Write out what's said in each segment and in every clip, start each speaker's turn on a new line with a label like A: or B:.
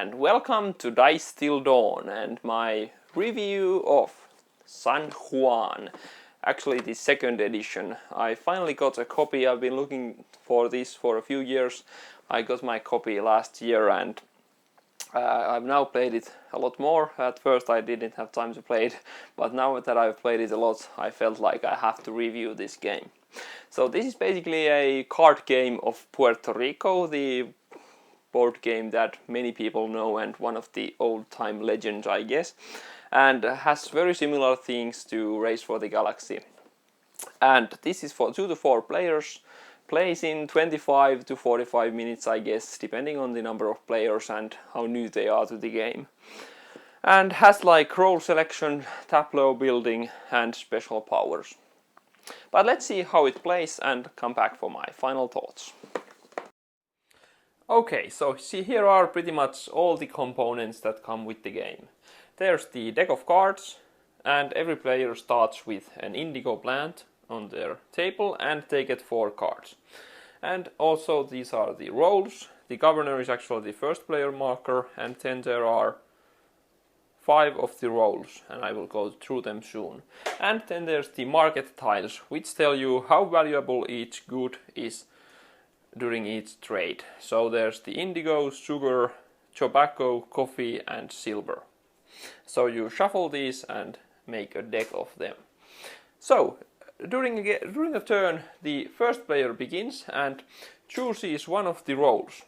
A: and welcome to DiceTillDawn and my review of San Juan. Actually the second edition. I finally got a copy. I've been looking for this for a few years. I got my copy last year and I've now played it a lot more. At first I didn't have time to play it, but now that I've played it a lot, I felt like I have to review this game. So this is basically a card game of Puerto Rico, the board game that many people know and one of the old-time legends, I guess, and has very similar things to Race for the Galaxy. And this is for 2 to 4 players, plays in 25 to 45 minutes, I guess, depending on the number of players and how new they are to the game. And has like role selection, tableau building and special powers. But let's see how it plays and come back for my final thoughts. Okay, so see, here are pretty much all the components that come with the game. There's the deck of cards, and every player starts with an indigo plant on their table and they get 4 cards. And also these are the roles. The governor is actually the first player marker, and then there are 5 of the roles, and I will go through them soon. And then there's the market tiles, which tell you how valuable each good is during each trade. So there's the indigo, sugar, tobacco, coffee and silver. So you shuffle these and make a deck of them. So during a turn the first player begins and chooses one of the roles.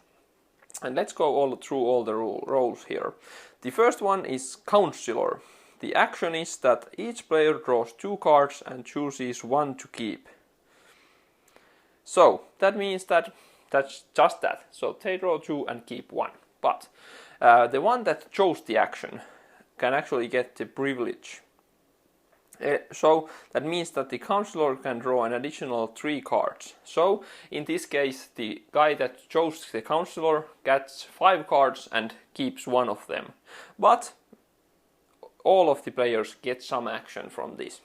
A: And let's go through all the roles here. The first one is Counselor. The action is that each player draws 2 cards and chooses 1 to keep. So that means that that's just that. So they draw 2 and keep 1. But the one that chose the action can actually get the privilege. So that means that the counselor can draw an additional 3 cards. So in this case the guy that chose the counselor gets 5 cards and keeps 1 of them. But all of the players get some action from this.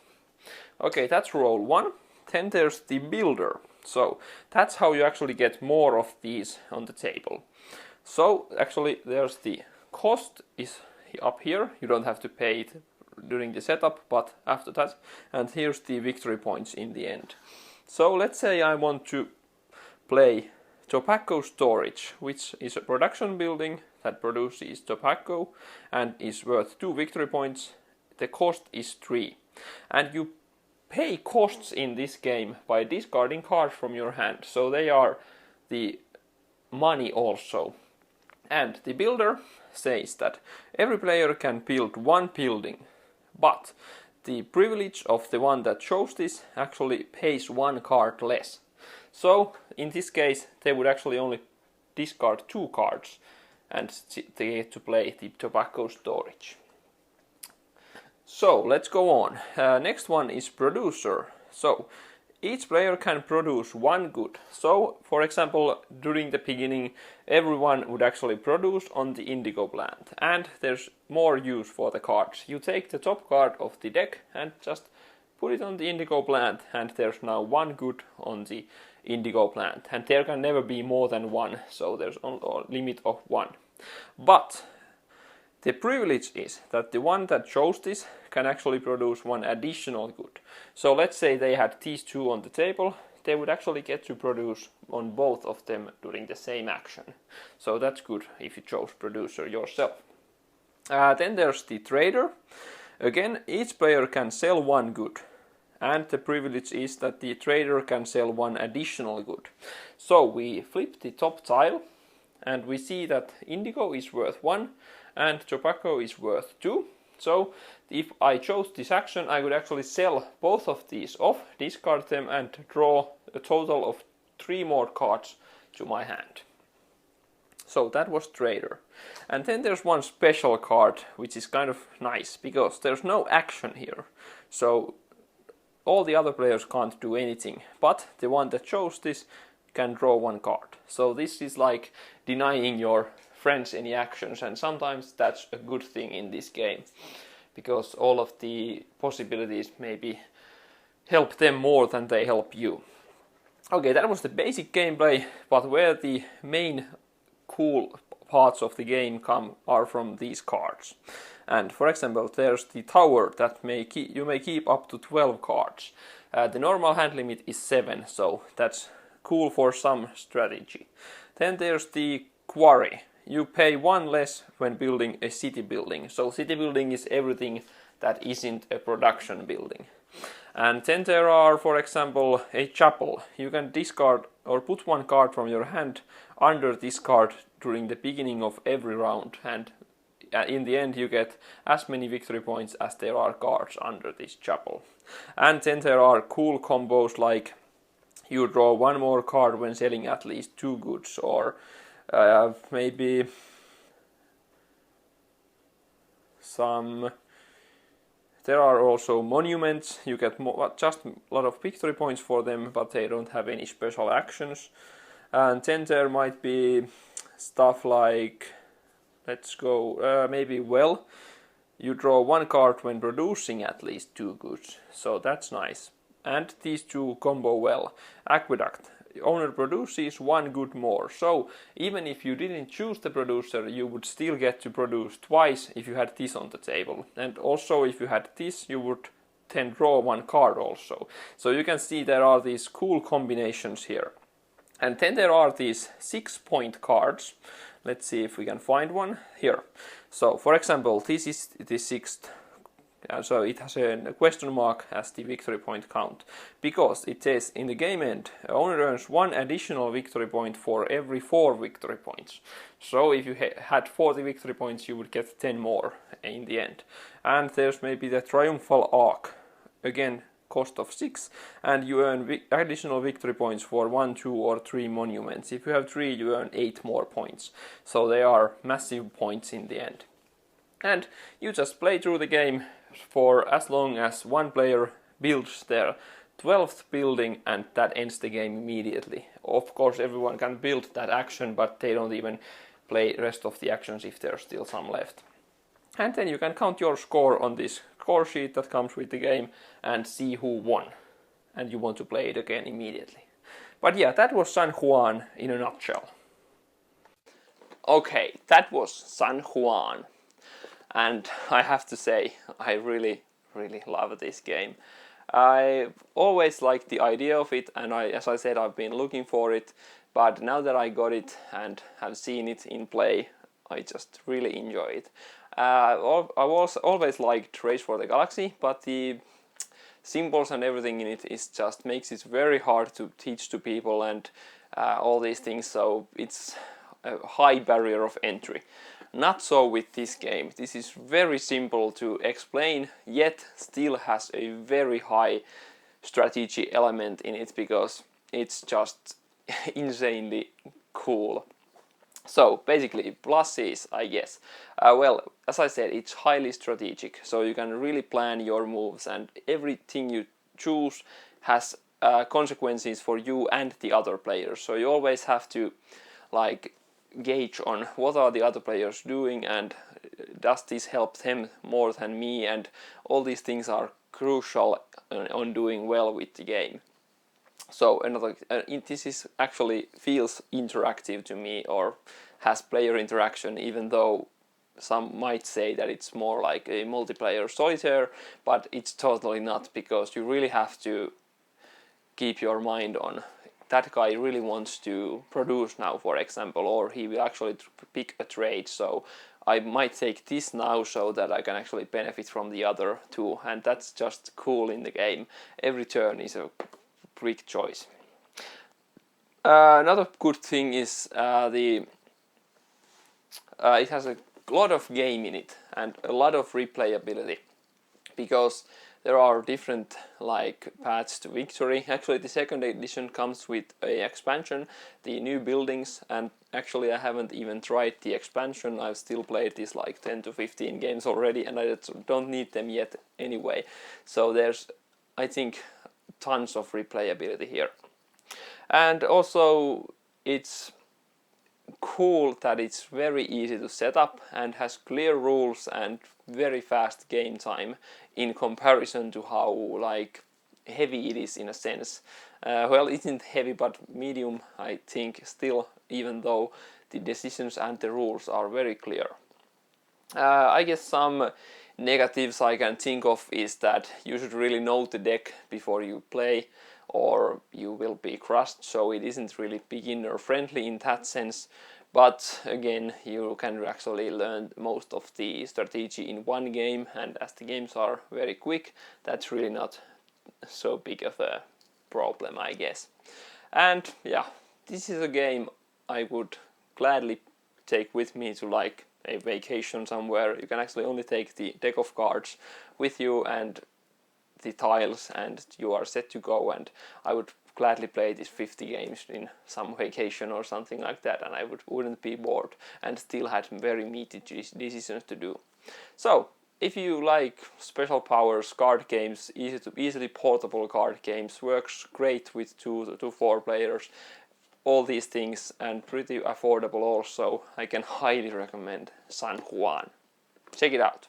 A: Okay, that's role 1. Then there's the builder. So that's how you actually get more of these on the table. So actually there's the cost is up here. You don't have to pay it during the setup, but after that. And here's the victory points in the end. So let's say I want to play tobacco storage, which is a production building that produces tobacco and is worth 2 victory points. The cost is 3. And you pay costs in this game by discarding cards from your hand, so they are the money also. And the builder says that every player can build 1 building, but the privilege of the one that chose this actually pays 1 card less. So in this case they would actually only discard 2 cards and they get to play the tobacco storage. So let's go on. Next one is producer. So each player can produce 1 good. So for example, during the beginning everyone would actually produce on the indigo plant, and there's more use for the cards. You take the top card of the deck and just put it on the indigo plant, and there's now 1 good on the indigo plant, and there can never be more than 1, so there's a limit of 1. But the privilege is that the one that chose this can actually produce 1 additional good. So let's say they had these 2 on the table, they would actually get to produce on both of them during the same action. So that's good if you chose producer yourself. Then there's the trader. Again, each player can sell 1 good. And the privilege is that the trader can sell 1 additional good. So we flip the top tile and we see that indigo is worth 1 and tobacco is worth 2. So if I chose this action, I could actually sell both of these off, discard them and draw a total of 3 more cards to my hand. So that was trader. And then there's one special card which is kind of nice because there's no action here. So all the other players can't do anything, but the one that chose this can draw 1 card. So this is like denying your friends any actions, and sometimes that's a good thing in this game because all of the possibilities maybe help them more than they help you. Okay, that was the basic gameplay, but where the main cool parts of the game are from these cards. And for example, there's the tower that you may keep up to 12 cards. The normal hand limit is 7, so that's cool for some strategy. Then there's the quarry. You pay 1 less when building a city building. So city building is everything that isn't a production building. And then there are, for example, a chapel. You can discard or put 1 card from your hand under this card during the beginning of every round, and in the end you get as many victory points as there are cards under this chapel. And then there are cool combos like you draw 1 more card when selling at least 2 goods, or maybe some... There are also monuments. You get just a lot of victory points for them, but they don't have any special actions. And then there might be stuff like, let's go, maybe well. You draw 1 card when producing at least 2 goods, so that's nice. And these 2 combo well. Aqueduct. Owner produces 1 good more, so even if you didn't choose the producer, you would still get to produce twice if you had this on the table. And also if you had this, you would then draw 1 card also. So you can see there are these cool combinations here. And then there are these 6-point cards. Let's see if we can find one here. So for example, this is the 6th. So it has a question mark as the victory point count, because it says in the game end, owner earns 1 additional victory point for every 4 victory points. So if you had 40 victory points, you would get 10 more in the end. And there's maybe the triumphal arc, again cost of 6, and you earn additional victory points for 1, 2 or 3 monuments. If you have 3, you earn 8 more points. So they are massive points in the end. And you just play through the game for as long as 1 player builds their 12th building, and that ends the game immediately. Of course everyone can build that action, but they don't even play the rest of the actions if there's still some left. And then you can count your score on this score sheet that comes with the game and see who won. And you want to play it again immediately. But yeah, that was San Juan in a nutshell. Okay, that was San Juan. And I have to say, I really love this game. I always liked the idea of it, and as I said, I've been looking for it. But now that I got it and have seen it in play, I just really enjoy it. I was always liked Race for the Galaxy, but the symbols and everything in it is just makes it very hard to teach to people and all these things. So it's a high barrier of entry. Not so with this game. This is very simple to explain, yet still has a very high strategy element in it, because it's just insanely cool. So basically, pluses, I guess. Well, as I said, it's highly strategic, so you can really plan your moves, and everything you choose has consequences for you and the other players. So you always have to like gauge on what are the other players doing, and does this help them more than me, and all these things are crucial on doing well with the game. So another this is actually feels interactive to me, or has player interaction, even though some might say that it's more like a multiplayer solitaire, but it's totally not, because you really have to keep your mind on that guy really wants to produce now, for example, or he will actually pick a trade, so I might take this now so that I can actually benefit from the other two, and that's just cool in the game. Every turn is a quick choice. Another good thing is it has a lot of game in it and a lot of replayability, because there are different like paths to victory. Actually, the second edition comes with a expansion, the new buildings, and actually I haven't even tried the expansion. I've still played this like 10 to 15 games already, and I don't need them yet anyway. So there's, I think, tons of replayability here. And also it's cool that it's very easy to set up and has clear rules and very fast game time in comparison to how like heavy it is in a sense. Well, it isn't heavy, but medium, I think, still, even though the decisions and the rules are very clear. I guess some negatives I can think of is that you should really know the deck before you play, or you will be crushed, so it isn't really beginner friendly in that sense. But again, you can actually learn most of the strategy in one game, and as the games are very quick, that's really not so big of a problem, I guess. And yeah, this is a game I would gladly take with me to like a vacation somewhere. You can actually only take the deck of cards with you and the tiles, and you are set to go. And I would gladly play these 50 games in some vacation or something like that, and I wouldn't be bored and still had very meaty decisions to do. So if you like special powers card games, easily portable card games, works great with 2 to 4 players, all these things, and pretty affordable also, I can highly recommend San Juan. Check it out.